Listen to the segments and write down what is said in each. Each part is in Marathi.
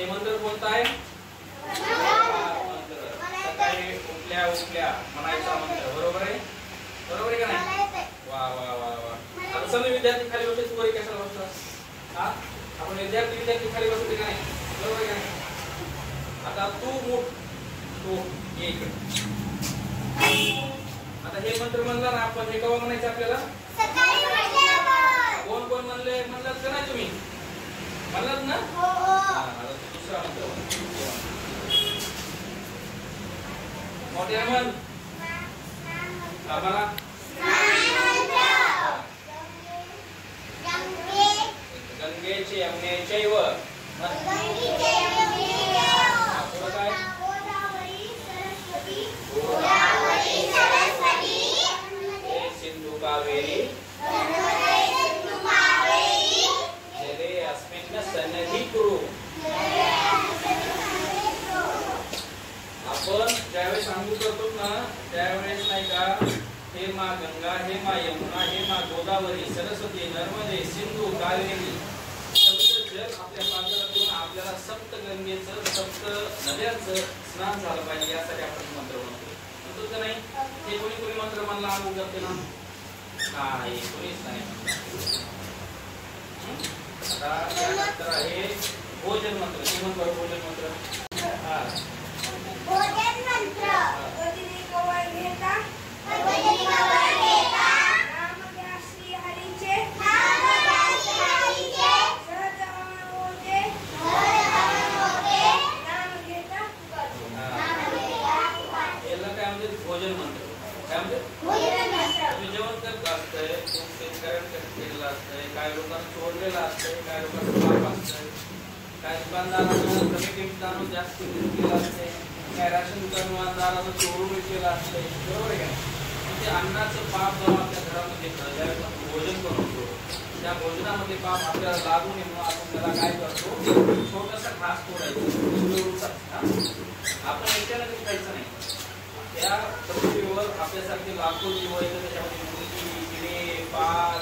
ते मंत्र कोणता आहे? मंत्र. सकाळी उठल्या उठल्या म्हणायचा मंत्र. बरोबर आहे? बरोबर आहे का नाही? वा वा वा वा. आता सगळे विद्यार्थी खाली बसले, तू वरी कशाला बसलास? हा, आपण विद्यार्थी खाली बसले का नाही? बरोबर आहे का नाही? आता तू उठ, तू ये इकडे. आता हे मंत्र म्हणला ना आपण, हे केव्हा म्हणायचं आपल्याला? सकाळी उठल्यावर. कोण कोण म्हणलात का नाही तुम्ही? म्हणलात ना? हो. आता दुसरा मंत्र मोठ्या म्हण. आम्हाला गंगेचे यमुनेचे व सिंधु कावेरी जले अस्मिन् सन्निधी कुरु. आपण ज्यावेळेस आंघोळ करतो ना त्यावेळेस नाही का, हे माँ गंगा, हे माँ यमुना, हे माँ गोदावरी, सरस्वती, नर्मदे, सिंधू, कावेरी सप्त जल आपल्या पात्रातून आपल्याला सप्त गंगेचं, सप्त नद्यांचं स्नान झालं पाहिजे यासाठी आपण मंत्र म्हणतो. म्हणतो का नाही? हे कोणी मंत्र म्हणला आंघोळ करते ना? नाही, कोणीच नाही. आता त्यानंतर आहे भोजन मंत्र. हे म्हणतो भोजन मंत्र. हा, भोजन मंत्र. वदनी कवळ घेता नाम घ्या श्री हरीचे सहज होते नाम घेता. याला काय म्हणजे भोजन मंत्र. काय म्हणजे? तुम्ही जेवण करत असतंय, केलेलं असतंय, काय लोकांना सोडलेलं असतंय, काय लोकांना पाप असतंय, काय दुकानदारानं कमी किमतीत आणून जास्त केलं असतंय, काय राशन दुकानदारानं चोरून विकलेलं असतंय. बरोबर आहे का? ते अन्नाचं पाप जेव्हा आपल्या घरामध्ये येतं, ज्यावेळेस आपण भोजन करतो, त्या भोजनामध्ये पाप आपल्याला लागू नये म्हणून आपण त्याला काय करतो, छोटासा घास तोडायचा. आपण एकट्याला काही खायचं नाही. त्या पृथ्वीवर आपल्यासारखे लाखो जीव आहेत, त्याच्यामध्ये मुलगी, किडे, पार,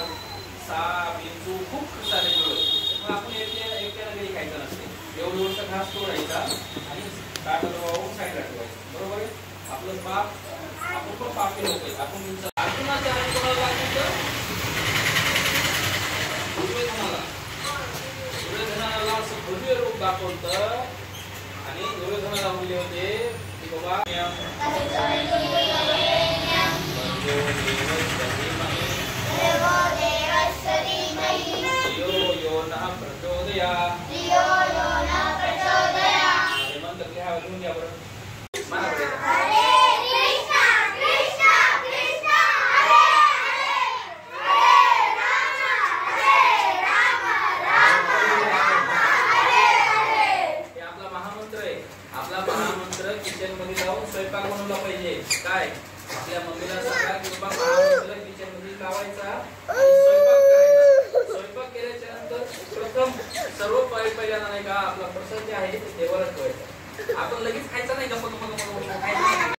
साप, विंचू, खूप सारे जीव आहेत. मग आपण एकट्याला काही खायचं नसते. एवढं वर्ष घास तोडायचा आणि ताटात वाहून साईडला ठेवायचं. बरोबर आहे? आपलं पाप, आपण पण पापी लोक आहेत. आपण अर्जुनाच्या आणि कोणाला दुर्योधनाला असं भव्य रूप दाखवतं आणि दुर्योधनाला म्हणले होते की बाबा यो न प्रचोदया. हे मंत्र लिहा, लिहून घ्या बरं. किचन मध्ये जाऊन स्वयंपाक बनवला पाहिजे. काय आपल्या मम्मीला सांगा की बाबा महामंत्र किचन मध्ये लावायचा आणि स्वयंपाक करायचा. स्वयंपाक केल्याच्या नंतर प्रथम सर्व पहिल्यांदा नाही का आपला प्रसाद जे आहे ते देवाला ठेवायचा. आपण लगेच खायचा नाही, गप्पा खायचा.